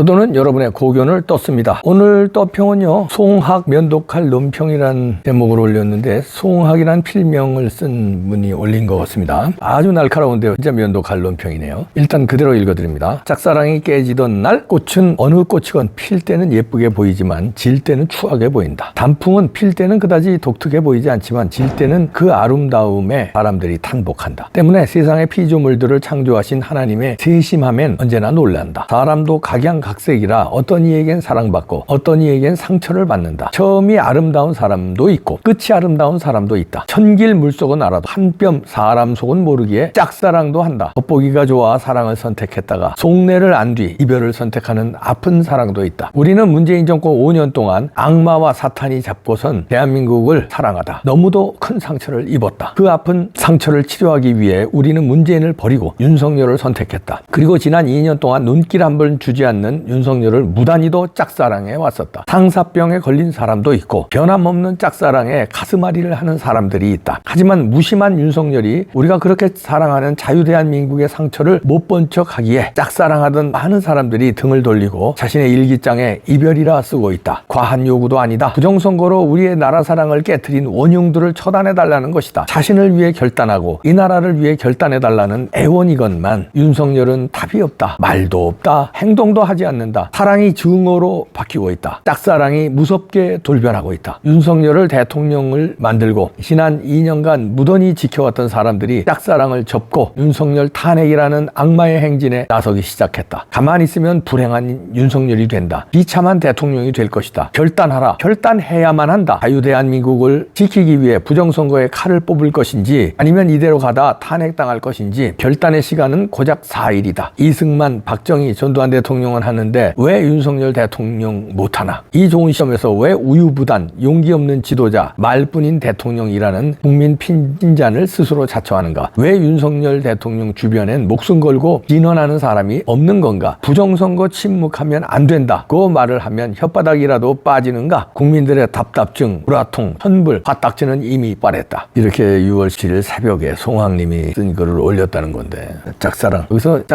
또는 여러분의 고견을 떴습니다. 오늘 떠평은요, 송학 면도칼 논평이라는 제목을 올렸는데 송학이란 필명을 쓴 분이 올린 것 같습니다. 아주 날카로운데요. 진짜 면도칼 논평이네요. 일단 그대로 읽어드립니다. 짝사랑이 깨지던 날 꽃은 어느 꽃이건 필 때는 예쁘게 보이지만 질 때는 추하게 보인다. 단풍은 필 때는 그다지 독특해 보이지 않지만 질 때는 그 아름다움에 사람들이 탄복한다. 때문에 세상의 피조물들을 창조하신 하나님의 세심함엔 언제나 놀란다. 사람도 각양각색이라 어떤 이에겐 사랑받고 어떤 이에겐 상처를 받는다. 처음이 아름다운 사람도 있고 끝이 아름다운 사람도 있다. 천길 물속은 알아도 한 뼘 사람 속은 모르기에 짝사랑도 한다. 겉보기가 좋아 사랑을 선택했다가 속내를 안 뒤 이별을 선택하는 아픈 사랑도 있다. 우리는 문재인 정권 5년 동안 악마와 사탄이 잡고선 대한민국을 사랑하다 너무도 큰 상처를 입었다. 그 아픈 상처를 치료하기 위해 우리는 문재인을 버리고 윤석열을 선택했다. 그리고 지난 2년 동안 눈길 한 번 주지 않는 윤석열을 무단히도 짝사랑해 왔었다. 상사병에 걸린 사람도 있고 변함없는 짝사랑에 가슴앓이를 하는 사람들이 있다. 하지만 무심한 윤석열이 우리가 그렇게 사랑하는 자유대한민국의 상처를 못 본 척하기에 짝사랑하던 많은 사람들이 등을 돌리고 자신의 일기장에 이별이라 쓰고 있다. 과한 요구도 아니다. 부정선거로 우리의 나라 사랑을 깨트린 원흉들을 처단해달라는 것이다. 자신을 위해 결단하고 이 나라를 위해 결단해달라는 애원이건만 윤석열은 답이 없다. 말도 없다. 행동도 하지 않는다. 사랑이 증오로 바뀌고 있다. 짝사랑이 무섭게 돌변하고 있다. 윤석열을 대통령을 만들고 지난 2년간 무던히 지켜왔던 사람들이 짝사랑을 접고 윤석열 탄핵이라는 악마의 행진에 나서기 시작했다. 가만히 있으면 불행한 윤석열이 된다. 비참한 대통령이 될 것이다. 결단하라. 결단해야만 한다. 자유대한민국을 지키기 위해 부정선거에 칼을 뽑을 것인지 아니면 이대로 가다 탄핵당할 것인지 결단의 시간은 고작 4일이다. 이승만, 박정희, 전두환 대통령은 하는데 왜 윤석열 대통령 못하나? 이 좋은 시점에서 왜 우유부단 용기 없는 지도자 말뿐인 대통령이라는 국민 핀잔을 스스로 자처하는가? 왜 윤석열 대통령 주변엔 목숨 걸고 진언하는 사람이 없는 건가? 부정선거 침묵하면 안 된다. 그 말을 하면 혓바닥이라도 빠지는가? 국민들의 답답증, 우라통, 환불, 화딱지는 이미 빠랬다. 이렇게 6월 7일 새벽에 송학님이 쓴 글을 올렸다는 건데 짝사랑. 여기서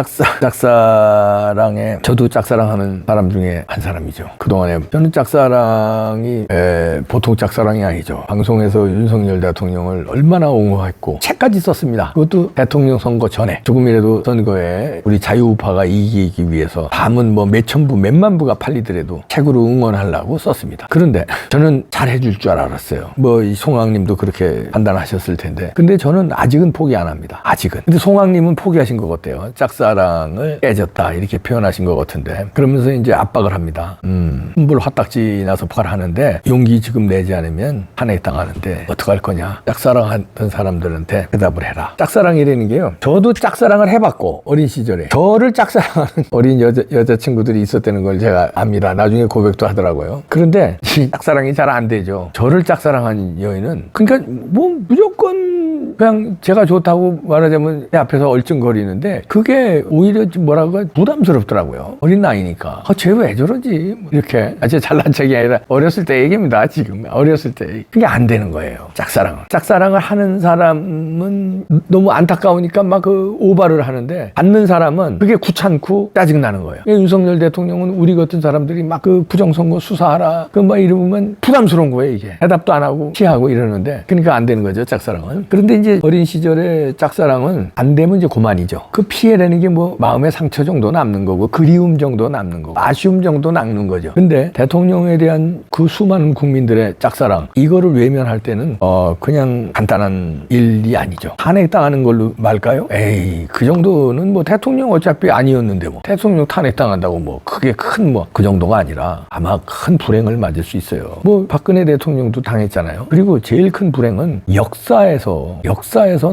짝사랑에 저도 짝사랑하는 사람 중에 한 사람이죠. 그동안에 저는 짝사랑이 보통 짝사랑이 아니죠. 방송에서 윤석열 대통령을 얼마나 옹호했고 책까지 썼습니다. 그것도 대통령 선거 전에 조금이라도 선거에 우리 자유우파가 이기기 위해서 담은 뭐 몇천 부 몇만 부가 팔리더라도 책으로 응원하려고 썼습니다. 그런데 저는 잘해줄 줄 알았어요. 뭐 이 송학님도 그렇게 판단하셨을 텐데 근데 저는 아직은 포기 안 합니다. 아직은. 근데 송학님은 포기하신 것 같아요. 짝사랑을 깨졌다 이렇게 표현하신 것 같은데 그러면서 이제 압박을 합니다. 환불 화딱지 나서 하는데 용기 지금 내지 않으면 탄핵당하는데 어떡할 거냐. 짝사랑하던 사람들한테 대답을 해라. 짝사랑이라는 게요. 저도 짝사랑을 해봤고 어린 시절에 저를 짝사랑하는 어린 여자친구들이 있었다는 걸 제가 압니다. 나중에 고백도 하더라고요. 그런데 짝사랑이 잘 안 되죠. 저를 짝사랑한 여인은 그러니까 뭐 무조건 그냥 제가 좋다고 말하자면 내 앞에서 얼쩡거리는데 그게 오히려 뭐라고 부담스럽더라고요. 어린 나이니까. 쟤 왜 저러지? 이렇게. 제가 잘난 척이 아니라 어렸을 때 얘기입니다. 지금 어렸을 때. 그게 안 되는 거예요. 짝사랑을 하는 사람은 너무 안타까우니까 막 그 오바를 하는데 받는 사람은 그게 귀찮고 짜증나는 거예요. 윤석열 대통령은 우리 같은 사람들이 막 그 부정선거 수사하라 그 막 이러면 부담스러운 거예요. 이게. 대답도 안 하고 피하고 이러는데 그러니까 안 되는 거죠. 짝사랑은. 그런데 이제 어린 시절에 짝사랑은 안 되면 이제 그만이죠. 그 피해라는 게 뭐 마음의 상처 정도 남는 거고 그리움 정도 남는 거고 아쉬움 정도 남는 거죠. 근데 대통령에 대한 그 수많은 국민들의 짝사랑 이거를 외면할 때는 그냥 간단한 일이 아니죠. 탄핵당하는 걸로 말까요? 에이 그 정도는 뭐 대통령 어차피 아니었는데 뭐 대통령 탄핵당한다고 뭐 그게 큰 뭐 그 정도가 아니라 아마 큰 불행을 맞을 수 있어요. 뭐 박근혜 대통령도 당했잖아요. 그리고 제일 큰 불행은 역사에서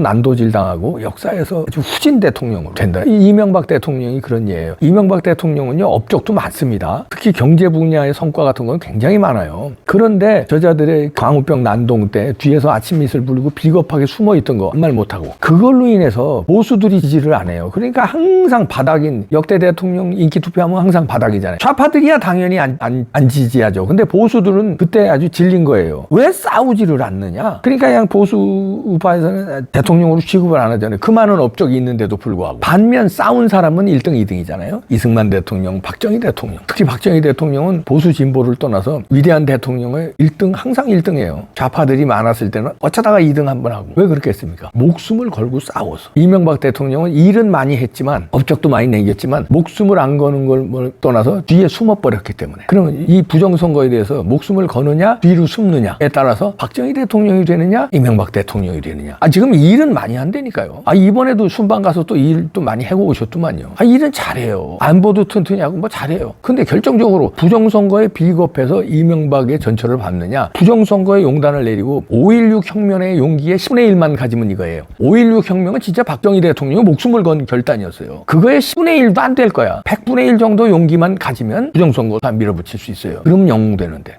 난도질 당하고 역사에서 아주 후진 대통령으로 된다. 이명박 대통령이 그런 예예요. 이명박 대통령은요 업적도 많습니다. 특히 경제 분야의 성과 같은 건 굉장히 많아요. 그런데 저자들의 광우병 난동 때 뒤에서 아침 이슬 불고 비겁하게 숨어있던 거 말 못하고 그걸로 인해서 보수들이 지지를 안 해요. 그러니까 항상 바닥인 역대 대통령 인기 투표하면 항상 바닥이잖아요. 좌파들이야 당연히 안 지지하죠. 근데 보수들은 그때 아주 질린 거예요. 왜 싸우지를 않느냐? 그러니까 그냥 보수 우파에서는 대통령으로 취급을 안 하잖아요. 그 많은 업적이 있는데도 불구하고. 반면 싸운 사람은 1등, 2등이잖아요. 이승만 대통령 대통령, 박정희 대통령. 특히 박정희 대통령은 보수 진보를 떠나서 위대한 대통령의 1등, 항상 1등이에요. 좌파들이 많았을 때는 어쩌다가 2등 한번 하고. 왜 그렇게 했습니까? 목숨을 걸고 싸워서. 이명박 대통령은 일은 많이 했지만, 업적도 많이 내겼지만, 목숨을 안 거는 걸 떠나서 뒤에 숨어버렸기 때문에. 그러면 이 부정선거에 대해서 목숨을 거느냐, 뒤로 숨느냐에 따라서 박정희 대통령이 되느냐, 이명박 대통령이 되느냐. 지금 일은 많이 한다니까요. 이번에도 순방 가서 또 일도 많이 해고 오셨더만요. 일은 잘해요. 안보도 튼튼히 하고 뭐 잘해요. 근데 결정적으로 부정선거에 비겁해서 이명박의 전철을 밟느냐, 부정선거에 용단을 내리고 5.16 혁명의 용기에 10분의 1만 가지면 이거예요. 5.16 혁명은 진짜 박정희 대통령이 목숨을 건 결단이었어요. 그거에 10분의 1도 안 될 거야. 100분의 1 정도 용기만 가지면 부정선거 다 밀어붙일 수 있어요. 그럼 영웅되는데.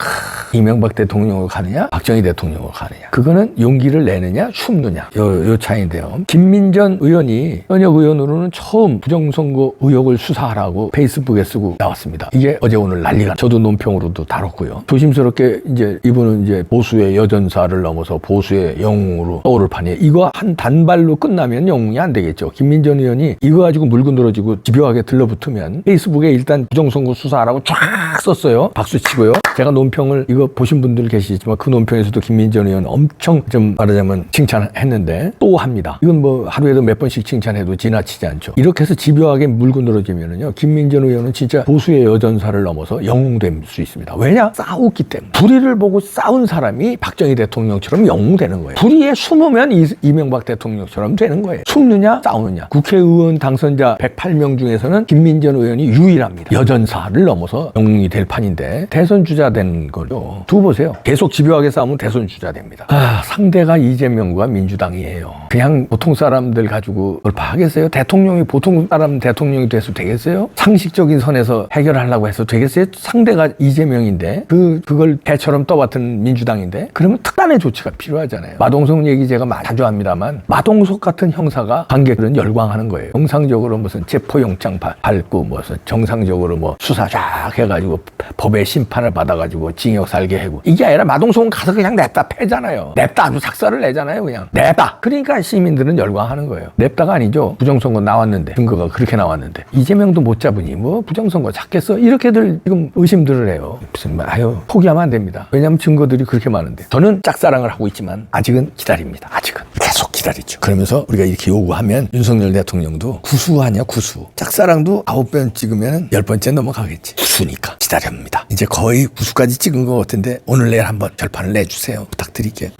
이명박 대통령으로 가느냐, 박정희 대통령으로 가느냐. 그거는 용기를 내느냐, 숨느냐. 요 차이인데요. 김민전 의원이 현역 의원으로는 처음 부정선거 의혹을 수사하라고 페이스북에 쓰고 나왔습니다. 이게 어제 오늘 난리가. 저도 논평으로도 다뤘고요. 조심스럽게 이제 이분은 이제 보수의 여전사를 넘어서 보수의 영웅으로 떠오를 판이에요. 이거 한 단발로 끝나면 영웅이 안 되겠죠. 김민전 의원이 이거 가지고 물고 늘어지고 집요하게 들러붙으면 페이스북에 일단 부정선거 수사하라고 쫙 썼어요. 박수 치고요. 제가 논평을 이거 보신 분들 계시지만 그 논평에서도 김민전 의원 엄청 좀 말하자면 칭찬했는데 또 합니다. 이건 뭐 하루에도 몇 번씩 칭찬해도 지나치지 않죠. 이렇게 해서 집요하게 물고 늘어지면은요, 김민전 의원은 진짜 보수의 여전사를 넘어서 영웅될 수 있습니다. 왜냐? 싸웠기 때문에. 불의를 보고 싸운 사람이 박정희 대통령처럼 영웅되는 거예요. 불의에 숨으면 이명박 대통령처럼 되는 거예요. 숨느냐 싸우느냐. 국회의원 당선자 108명 중에서는 김민전 의원이 유일합니다. 여전사를 넘어서 영웅이 될 판인데 대선 주자 된 거죠. 두고 보세요. 계속 집요하게 싸우면 대선 주자 됩니다. 상대가 이재명과 민주당이에요. 그냥 보통 사람들 가지고 그걸 파하겠어요? 대통령이 보통 사람 대통령이 돼서 되겠어요? 상식적인 선에서 해결하려고 해서 되겠어요? 상대가 이재명인데 그걸 개처럼 떠받든 민주당인데 그러면 특단의 조치가 필요하잖아요. 마동석 얘기 제가 자주 합니다만 마동석 같은 형사가 관객들은 열광하는 거예요. 정상적으로 무슨 체포영장 밟고 무슨 정상적으로 뭐 수사 쫙 해가지고 법의 심판을 받아가지고 징역 살게 하고 이게 아니라 마동석은 가서 그냥 냅다 패잖아요. 냅다 아주 작사를 내잖아요. 그냥 냅다. 그러니까 시민들은 열광하는 거예요. 냅다가 아니죠. 부정선거 나왔는데 증거가 그렇게 나왔는데 이재명도 못 잡으니 뭐 부정선거 찾겠어? 이렇게들 지금 의심들을 해요. 무슨 포기하면 안 됩니다. 왜냐하면 증거들이 그렇게 많은데 저는 짝사랑을 하고 있지만 아직은 기다립니다. 아직은 계속 기다리죠. 그러면서 우리가 이렇게 요구하면 윤석열 대통령도 구수하냐 구수. 짝사랑도 9번 찍으면 10번째 넘어가겠지. 구수니까 기다립니다. 이제 거의 구수까지 찍은 것 같은데 오늘 내일 한번 결판을 내주세요. 부탁드릴게요.